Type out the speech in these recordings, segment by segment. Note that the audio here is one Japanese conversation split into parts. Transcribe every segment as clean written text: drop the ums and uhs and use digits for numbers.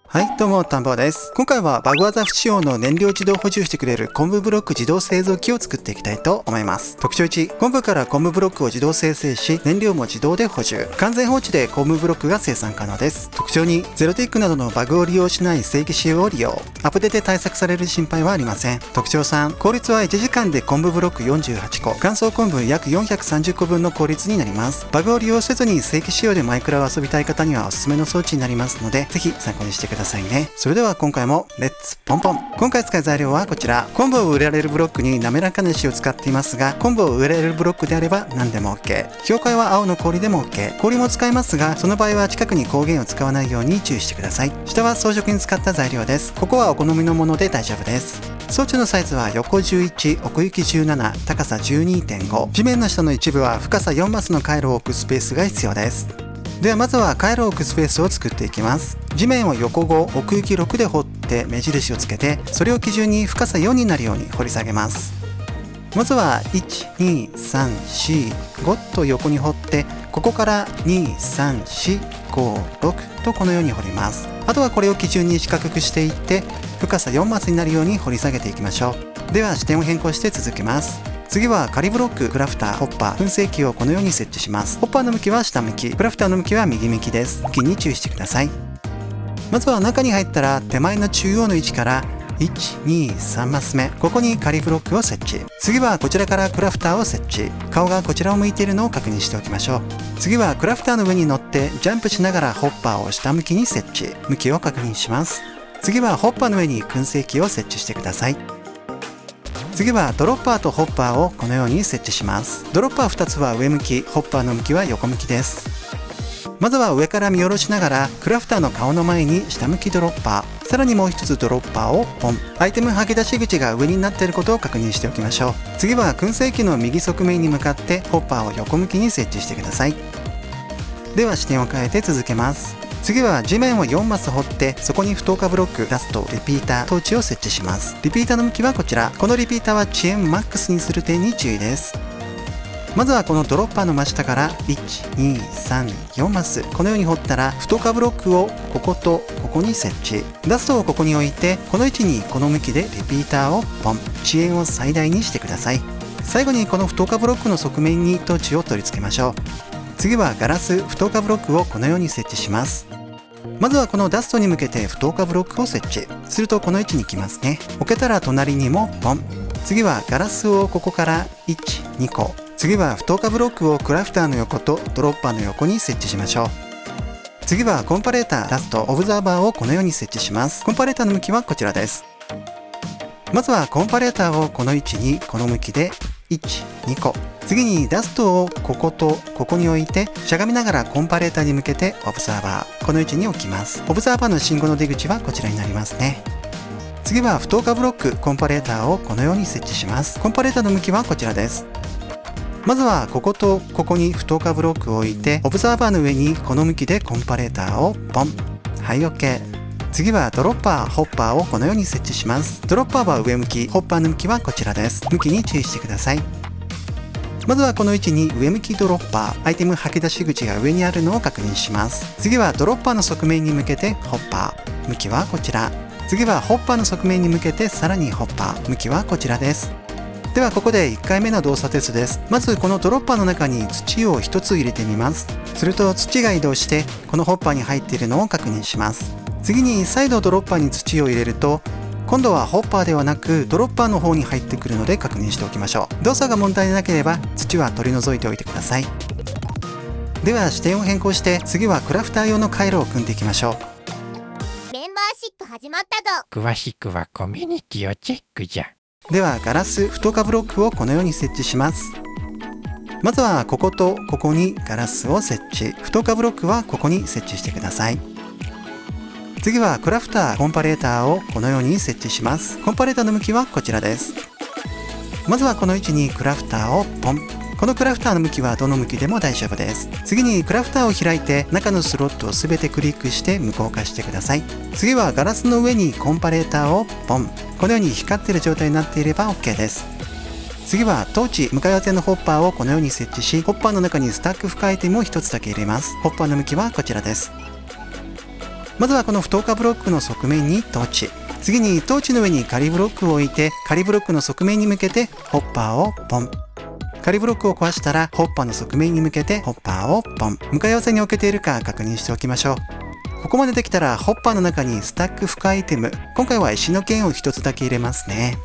はい、どうも、田んぼです。今回はバグ技不使用の燃料自動補充してくれる昆布ブロック自動製造機を作っていきたいと思います。特徴1、昆布から昆布ブロックを自動生成し、燃料も自動で補充。完全放置で昆布ブロックが生産可能です。特徴2、ゼロティックなどのバグを利用しない正規仕様を利用。アップデートで対策される心配はありません。特徴3、効率は1時間で昆布ブロック48個、乾燥昆布約430個分の効率になります。バグを利用せずに正規仕様でマイクラを遊びたい方にはおすすめの装置になりますので、ぜひ参考にしてくださいね。それでは今回もレッツポンポン。今回使う材料はこちら。昆布を植えられるブロックに滑らかな石を使っていますが、昆布を植えられるブロックであれば何でも OK。境界は青の氷でも OK。氷も使いますが、その場合は近くに光源を使わないように注意してください。下は装飾に使った材料です。ここはお好みのもので大丈夫です。装置のサイズは横11、奥行き17、高さ 12.5。地面の下の一部は深さ4マスの回路を置くスペースが必要です。ではまずは回路を置くスペースを作っていきます。地面を横5、奥行き6で掘って目印をつけて、それを基準に深さ4になるように掘り下げます。まずは1、2、3、4、5と横に掘って、ここから2、3、4、5、6とこのように掘ります。あとはこれを基準に四角くしていって、深さ4マスになるように掘り下げていきましょう。では視点を変更して続けます。次は仮ブロック、クラフター、ホッパー、燻製機をこのように設置します。ホッパーの向きは下向き、クラフターの向きは右向きです。向きに注意してください。まずは中に入ったら手前の中央の位置から1、2、3マス目、ここに仮ブロックを設置。次はこちらからクラフターを設置。顔がこちらを向いているのを確認しておきましょう。次はクラフターの上に乗ってジャンプしながらホッパーを下向きに設置。向きを確認します。次はホッパーの上に燻製機を設置してください。次はドロッパーとホッパーをこのように設置します。ドロッパー2つは上向き、ホッパーの向きは横向きです。まずは上から見下ろしながらクラフターの顔の前に下向きドロッパー、さらにもう一つドロッパーをポン。アイテム吐き出し口が上になっていることを確認しておきましょう。次は燻製機の右側面に向かってホッパーを横向きに設置してください。では視点を変えて続けます。次は地面を4マス掘って、そこに不透過ブロック、ダスト、リピーター、トーチを設置します。リピーターの向きはこちら。このリピーターは遅延マックスにする点に注意です。まずはこのドロッパーの真下から1、2、3、4マス、このように掘ったら不透過ブロックをこことここに設置。ダストをここに置いて、この位置にこの向きでリピーターをポン。遅延を最大にしてください。最後にこの不透過ブロックの側面にトーチを取り付けましょう。次はガラス、不透過ブロックをこのように設置します。まずはこのダストに向けて不透過ブロックを設置するとこの位置に来ますね。置けたら隣にもポン。次はガラスをここから1、2個。次は不透過ブロックをクラフターの横とドロッパーの横に設置しましょう。次はコンパレーター、ダスト、オブザーバーをこのように設置します。コンパレーターの向きはこちらです。まずはコンパレーターをこの位置にこの向きで1、2個。次にダストをこことここに置いて、しゃがみながらコンパレーターに向けてオブザーバー、この位置に置きます。オブザーバーの信号の出口はこちらになりますね。次は不透過ブロック、コンパレーターをこのように設置します。コンパレーターの向きはこちらです。まずはこことここに不透過ブロックを置いて、オブザーバーの上にこの向きでコンパレーターをポン。はい、OK。次はドロッパー、ホッパーをこのように設置します。ドロッパーは上向き、ホッパーの向きはこちらです。向きに注意してください。まずはこの位置に上向きドロッパー、アイテム吐き出し口が上にあるのを確認します。次はドロッパーの側面に向けてホッパー、向きはこちら。次はホッパーの側面に向けてさらにホッパー、向きはこちらです。ではここで1回目の動作テストです。まずこのドロッパーの中に土を1つ入れてみます。すると土が移動してこのホッパーに入っているのを確認します。次に再度ドロッパーに土を入れると、今度はホッパーではなくドロッパーの方に入ってくるので確認しておきましょう。動作が問題でなければ土は取り除いておいてください。では視点を変更して次はクラフター用の回路を組んでいきましょう。メンバーシップ始まったぞ。詳しくはコミュニティをチェックじゃ。ではガラス、不透過ブロックをこのように設置します。まずはこことここにガラスを設置、不透過ブロックはここに設置してください。次はクラフター、コンパレーターをこのように設置します。コンパレーターの向きはこちらです。まずはこの位置にクラフターをポン。このクラフターの向きはどの向きでも大丈夫です。次にクラフターを開いて中のスロットをすべてクリックして無効化してください。次はガラスの上にコンパレーターをポン。このように光っている状態になっていれば OK です。次はトーチ向かい合わせのホッパーをこのように設置し、ホッパーの中にスタック付加アイテムを1つだけ入れます。ホッパーの向きはこちらです。まずはこの不透過ブロックの側面にトーチ、次にトーチの上に仮ブロックを置いて、仮ブロックの側面に向けてホッパーをポン。仮ブロックを壊したらホッパーの側面に向けてホッパーをポン。向かい合わせに置けているか確認しておきましょう。ここまでできたらホッパーの中にスタック付加アイテム、今回は石の剣を1つだけ入れますね。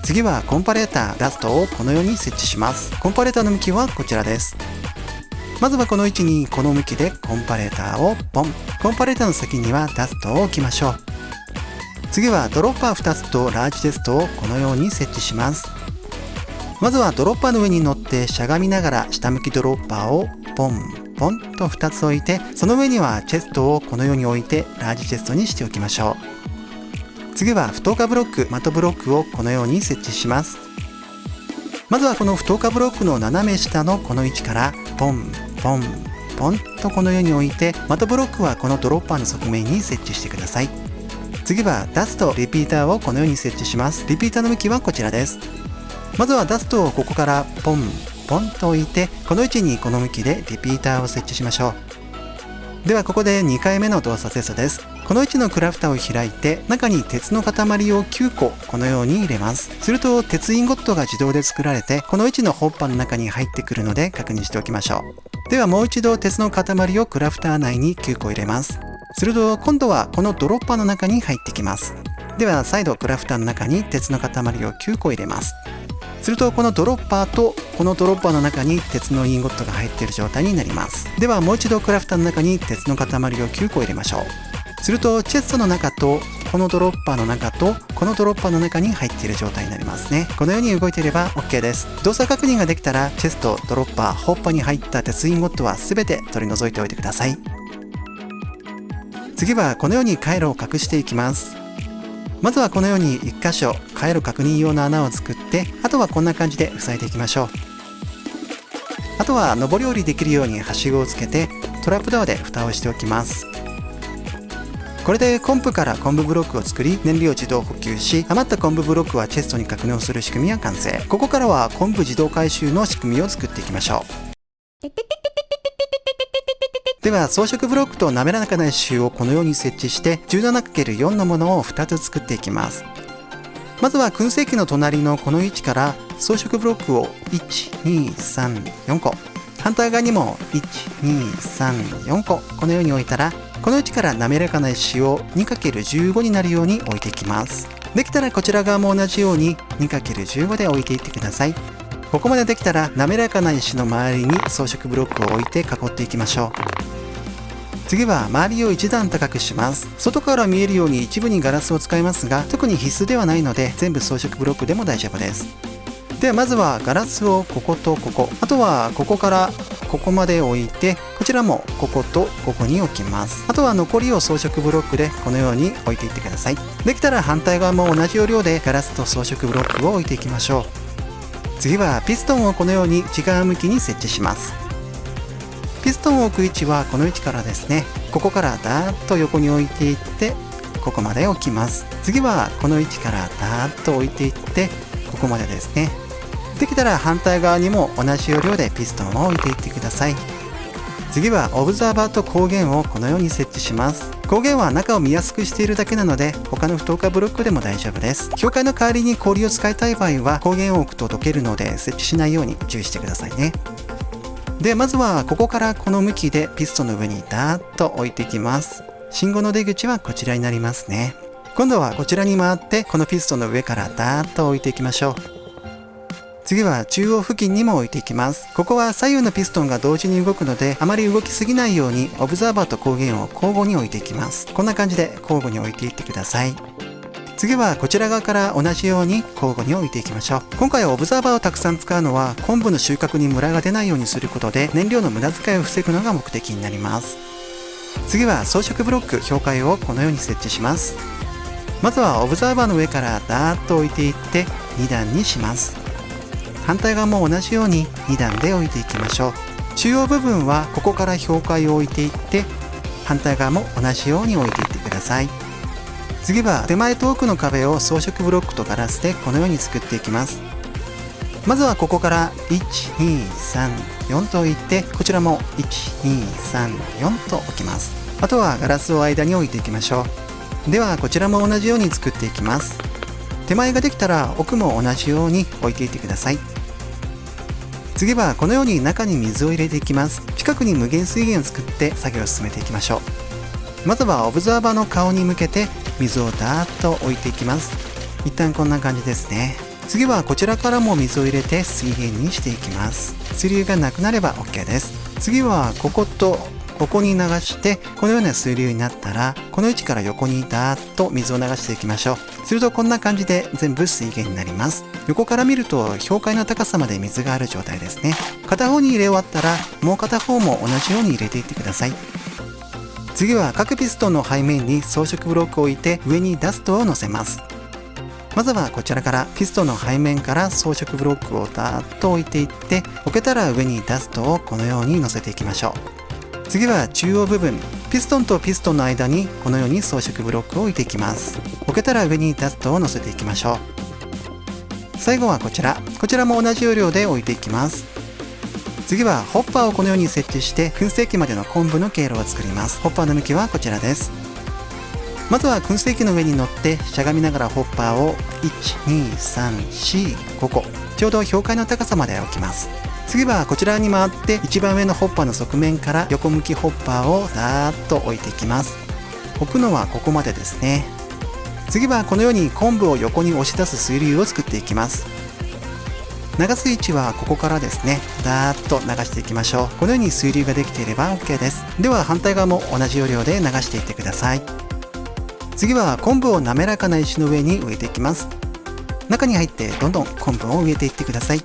次はコンパレーター、ダストをこのように設置します。コンパレーターの向きはこちらです。まずはこの位置にこの向きでコンパレーターをポン。コンパレーターの先にはダストを置きましょう。次はドロッパー2つとラージテストをこのように設置します。まずはドロッパーの上に乗ってしゃがみながら下向きドロッパーをポンポンと2つ置いて、その上にはチェストをこのように置いてラージチェストにしておきましょう。次は不透過ブロック、的ブロックをこのように設置します。まずはこの不透過ブロックの斜め下のこの位置からポンポンポンとこのように置いて、的ブロックはこのドロッパーの側面に設置してください。次はダスト、リピーターをこのように設置します。リピーターの向きはこちらです。まずはダストをここからポンポンと置いて、この位置にこの向きでリピーターを設置しましょう。ではここで2回目の動作テストです。この位置のクラフターを開いて、中に鉄の塊を9個このように入れます。すると鉄インゴットが自動で作られて、この位置のホッパーの中に入ってくるので確認しておきましょう。ではもう一度鉄の塊をクラフター内に9個入れます。すると今度はこのドロッパーの中に入ってきます。では再度クラフターの中に鉄の塊を9個入れます。するとこのドロッパーとこのドロッパーの中に鉄のインゴットが入っている状態になります。ではもう一度クラフターの中に鉄の塊を9個入れましょう。するとチェストの中とこのドロッパーの中とこのドロッパーの中に入っている状態になりますね。このように動いていれば OK です。動作確認ができたらチェスト、ドロッパー、ホッパーに入った鉄インゴットは全て取り除いておいてください。次はこのように回路を隠していきます。まずはこのように1箇所回路確認用の穴を作って、あとはこんな感じで塞いでいきましょう。あとは上り下りできるようにはしごをつけてトラップドアで蓋をしておきます。これでコンプから昆布ブロックを作り、燃料自動補給し、余った昆布ブロックはチェストに格納する仕組みは完成。ここからは昆布自動回収の仕組みを作っていきましょう。では装飾ブロックと滑らかな石をこのように設置して 17×4 のものを2つ作っていきます。まずは燻製機の隣のこの位置から装飾ブロックを1、2、3、4個、反対側にも1、2、3、4個このように置いたら、この位置から滑らかな石を 2×15 になるように置いていきます。できたらこちら側も同じように 2×15 で置いていってください。ここまでできたら滑らかな石の周りに装飾ブロックを置いて囲っていきましょう。次は周りを一段高くします。外から見えるように一部にガラスを使いますが、特に必須ではないので全部装飾ブロックでも大丈夫です。ではまずはガラスをこことここ、あとはここからここまで置いて、こちらもこことここに置きます。あとは残りを装飾ブロックでこのように置いていってください。できたら反対側も同じ要領でガラスと装飾ブロックを置いていきましょう。次はピストンをこのように違う向きに設置します。ピストンを置く位置はこの位置からですね。ここからダーッと横に置いていってここまで置きます。次はこの位置からダーッと置いていってここまでですね。できたら反対側にも同じ要領でピストンを置いていってください。次はオブザーバーと光源をこのように設置します。光源は中を見やすくしているだけなので他の不透過ブロックでも大丈夫です。境界の代わりに氷を使いたい場合は光源を置くと溶けるので設置しないように注意してくださいね。でまずはここからこの向きでピストンの上にダーッと置いていきます。信号の出口はこちらになりますね。今度はこちらに回ってこのピストンの上からダーッと置いていきましょう。次は中央付近にも置いていきます。ここは左右のピストンが同時に動くのであまり動きすぎないようにオブザーバーと光源を交互に置いていきます。こんな感じで交互に置いていってください。次はこちら側から同じように交互に置いていきましょう。今回はオブザーバーをたくさん使うのは昆布の収穫にムラが出ないようにすることで燃料の無駄遣いを防ぐのが目的になります。次は装飾ブロック境界をこのように設置します。まずはオブザーバーの上からダーッと置いていって2段にします。反対側も同じように2段で置いていきましょう。中央部分はここから境界を置いていって反対側も同じように置いていってください。次は手前と奥の壁を装飾ブロックとガラスでこのように作っていきます。まずはここから1234と置いて、こちらも1234と置きます。あとはガラスを間に置いていきましょう。ではこちらも同じように作っていきます。手前ができたら奥も同じように置いていってください。次はこのように中に水を入れていきます。近くに無限水源を作って作業を進めていきましょう。まずはオブザーバーの顔に向けて水をダーッと置いていきます。一旦こんな感じですね。次はこちらからも水を入れて水源にしていきます。水流がなくなれば OK です。次はこことここに流して、このような水流になったらこの位置から横にダーッと水を流していきましょう。するとこんな感じで全部水源になります。横から見ると氷塊の高さまで水がある状態ですね。片方に入れ終わったらもう片方も同じように入れていってください。次は各ピストンの背面に装飾ブロックを置いて上にダストを乗せます。まずはこちらからピストンの背面から装飾ブロックをダーッと置いていって、置けたら上にダストをこのように乗せていきましょう。次は中央部分、ピストンとピストンの間にこのように装飾ブロックを置いていきます。置けたら上にダストを乗せていきましょう。最後はこちらも同じ要領で置いていきます。次はホッパーをこのように設置して燻製機までの昆布の経路を作ります。ホッパーの向きはこちらです。まずは燻製機の上に乗ってしゃがみながらホッパーを12345個ちょうど氷塊の高さまで置きます。次はこちらに回って一番上のホッパーの側面から横向きホッパーをダーッと置いていきます。置くのはここまでですね。次はこのように昆布を横に押し出す水流を作っていきます。流す位置はここからですね。ダーッと流していきましょう。このように水流ができていれば OK です。では反対側も同じ要領で流していってください。次は昆布を滑らかな石の上に植えていきます。中に入ってどんどん昆布を植えていってください。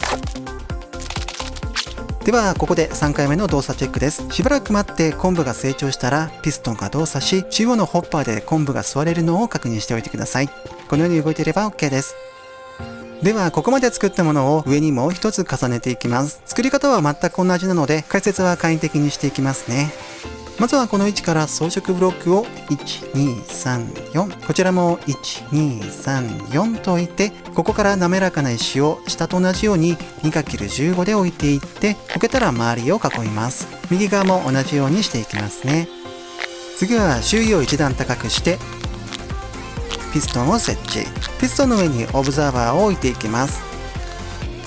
ではここで3回目の動作チェックです。しばらく待って昆布が成長したらピストンが動作し、中央のホッパーで昆布が座れるのを確認しておいてください。このように動いていれば OK です。ではここまで作ったものを上にもう一つ重ねていきます。作り方は全く同じなので解説は簡易的にしていきますね。まずはこの位置から装飾ブロックを1234、こちらも1234と置いて、ここから滑らかな石を下と同じように 2×15 で置いていって、置けたら周りを囲います。右側も同じようにしていきますね。次は周囲を一段高くしてピストンを設置。ピストンの上にオブザーバーを置いていきます。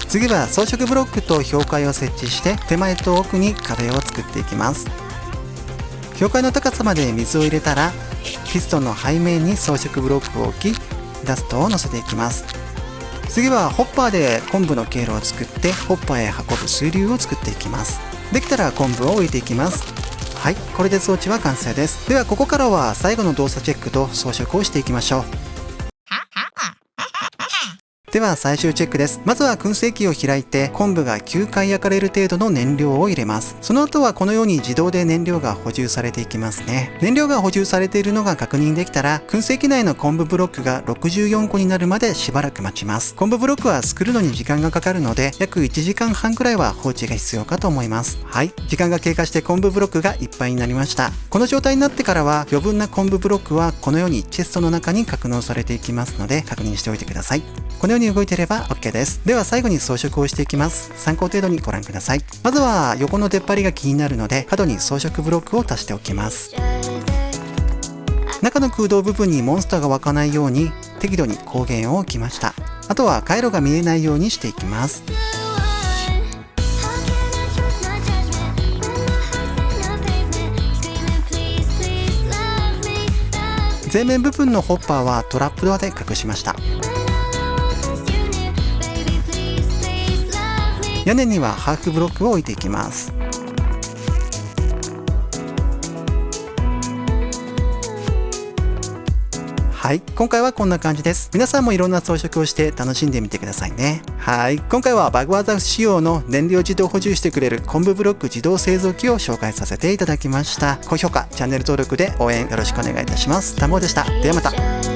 次は装飾ブロックと氷塊を設置して手前と奥に壁を作っていきます。氷塊の高さまで水を入れたらピストンの背面に装飾ブロックを置きダストを乗せていきます。次はホッパーで昆布の経路を作ってホッパーへ運ぶ水流を作っていきます。できたら昆布を置いていきます。はい、これで装置は完成です。ではここからは最後の動作チェックと装飾をしていきましょう。では最終チェックです。まずは燻製機を開いて昆布が9回焼かれる程度の燃料を入れます。その後はこのように自動で燃料が補充されていきますね。燃料が補充されているのが確認できたら燻製機内の昆布ブロックが64個になるまでしばらく待ちます。昆布ブロックは作るのに時間がかかるので約1時間半くらいは放置が必要かと思います。はい、時間が経過して昆布ブロックがいっぱいになりました。この状態になってからは余分な昆布ブロックはこのようにチェストの中に格納されていきますので確認しておいてください。このように動いていれば OK です。では最後に装飾をしていきます。参考程度にご覧ください。まずは横の出っ張りが気になるので角に装飾ブロックを足しておきます。中の空洞部分にモンスターが湧かないように適度に光源を置きました。あとは回路が見えないようにしていきます。前面部分のホッパーはトラップドアで隠しました。屋根にはハーフブロックを置いていきます。はい、今回はこんな感じです。皆さんもいろんな装飾をして楽しんでみてくださいね。はい、今回はバグワザフ仕様の燃料自動補充してくれる昆布ブロック自動製造機を紹介させていただきました。高評価、チャンネル登録で応援よろしくお願いいたします。たもでした。ではまた。